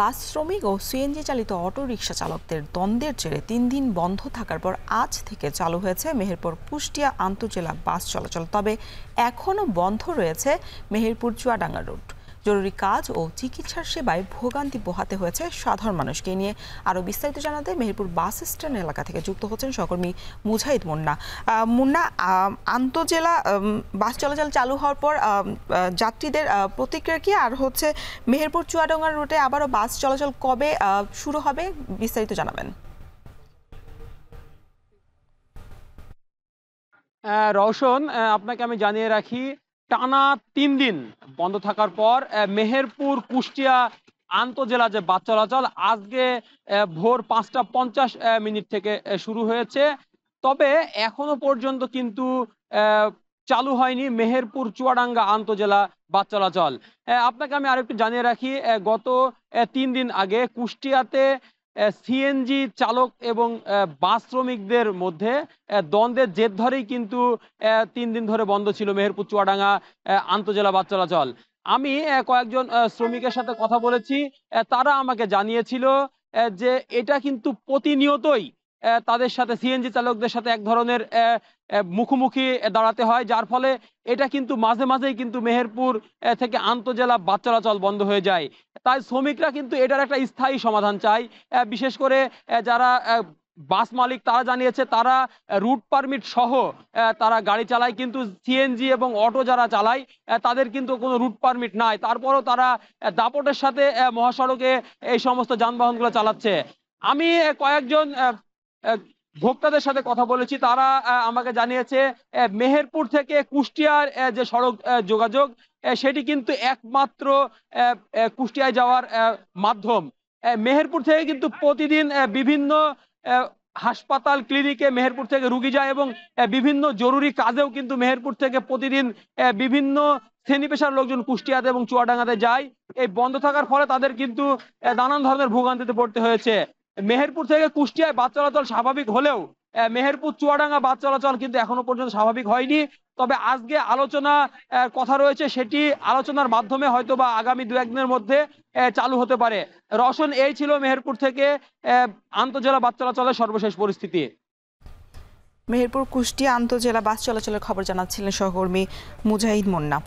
বাস শ্রমিক ও সিএনজি চালিত অটোরিকশা চালকদের দ্বন্দ্বের জেরে ৩ দিন বন্ধ থাকার পর আজ থেকে চালু হয়েছে মেহেরপুর কুষ্টিয়া আন্তজেলা বাস চলাচল। তবে এখনও বন্ধ রয়েছে মেহেরপুর চুয়াডাঙ্গা রুট। জরুরি কাজ ও চিকিৎসার সেবায় ভোগান্তি পোহাতে হয়েছে সাধারণ মানুষকে। নিয়ে আরও বিস্তারিত জানাতে মেহেরপুর বাস স্ট্যান্ড এলাকা থেকে যুক্ত হচ্ছেন সহকর্মী মুজাহিদ মুন্না। মুন্না, আন্তজেলা বাস চলাচল চালু হওয়ার পর যাত্রীদের প্রতিক্রিয়া কি, আর হচ্ছে মেহেরপুর চুয়াডাঙ্গা রুটে আবারও বাস চলাচল কবে শুরু হবে, বিস্তারিত জানাবেন। রওশন, আপনাকে আমি জানিয়ে রাখি, টানা ৩ দিন বন্ধ থাকার পর মেহেরপুর কুষ্টিয়া আন্তজেলা যে বাস চলাচল আজকে ভোর ৫টা ৫০ থেকে শুরু হয়েছে। তবে এখনো পর্যন্ত কিন্তু চালু হয়নি মেহেরপুর চুয়াডাঙ্গা আন্তজেলা বাস চলাচল। আপনাকে আমি আরেকটু জানিয়ে রাখি, গত ৩ দিন আগে কুষ্টিয়াতে সিএনজি চালক এবং বাস শ্রমিকদের মধ্যে দ্বন্দ্বের জের ধরেই কিন্তু ৩ দিন ধরে বন্ধ ছিল মেহেরপুর চুয়াডাঙ্গা আন্তজেলা বাস চলাচল। আমি কয়েকজন শ্রমিকের সাথে কথা বলেছি। তারা আমাকে জানিয়েছিল যে এটা কিন্তু প্রতিনিয়তই তাদের সাথে, সিএনজি চালকদের সাথে এক ধরনের মুখোমুখি দাঁড়াতে হয়, যার ফলে এটা কিন্তু মাঝে মাঝেই কিন্তু মেহেরপুর থেকে আন্তজেলা বাস চলাচল বন্ধ হয়ে যায়। তাই শ্রমিকরা কিন্তু এটার একটা স্থায়ী সমাধান চায়। বিশেষ করে যারা বাস মালিক তারা জানিয়েছে তারা রুট পারমিট সহ তারা গাড়ি চালায়, কিন্তু সিএনজি এবং অটো যারা চালায় তাদের কিন্তু কোনো রুট পারমিট নাই। তারপরও তারা দাপটের সাথে মহাসড়কে এই সমস্ত যানবাহনগুলো চালাচ্ছে। আমি কয়েকজন ভোক্তাদের সাথে কথা বলেছি। তারা আমাকে জানিয়েছে মেহেরপুর থেকে কুষ্টিয়ার যে সড়ক যোগাযোগ সেটি কিন্তু একমাত্র কুষ্টিয়ায় যাওয়ার মাধ্যম। মেহেরপুর থেকে কিন্তু প্রতিদিন বিভিন্ন হাসপাতাল, ক্লিনিকে মেহেরপুর থেকে রুগী যায় এবং বিভিন্ন জরুরি কাজেও কিন্তু মেহেরপুর থেকে প্রতিদিন বিভিন্ন শ্রেণী পেশার লোকজন কুষ্টিয়াতে এবং চুয়াডাঙ্গাতে যায়। এই বন্ধ থাকার ফলে তাদের কিন্তু নানান ধরনের ভোগান্তিতে পড়তে হয়েছে। মেহেরপুর থেকে কুষ্টিয়ায় বাস চলাচল স্বাভাবিক হলেও মেহেরপুর চুয়াডাঙ্গা বাস চলাচল কিন্তু এখনো পর্যন্ত স্বাভাবিক হয়নি। তবে আজকে আলোচনা কথা রয়েছে, সেটি আলোচনার মাধ্যমে হয়তো বা আগামী ২-১ দিনের মধ্যে চালু হতে পারে। রওশন, এই ছিল মেহেরপুর থেকে আন্তজেলা বাস চলাচলের সর্বশেষ পরিস্থিতি। মেহেরপুর কুষ্টিয়া আন্তজেলা বাস চলাচলের খবর জানাচ্ছিলেন সহকর্মী মুজাহিদ মুন্না।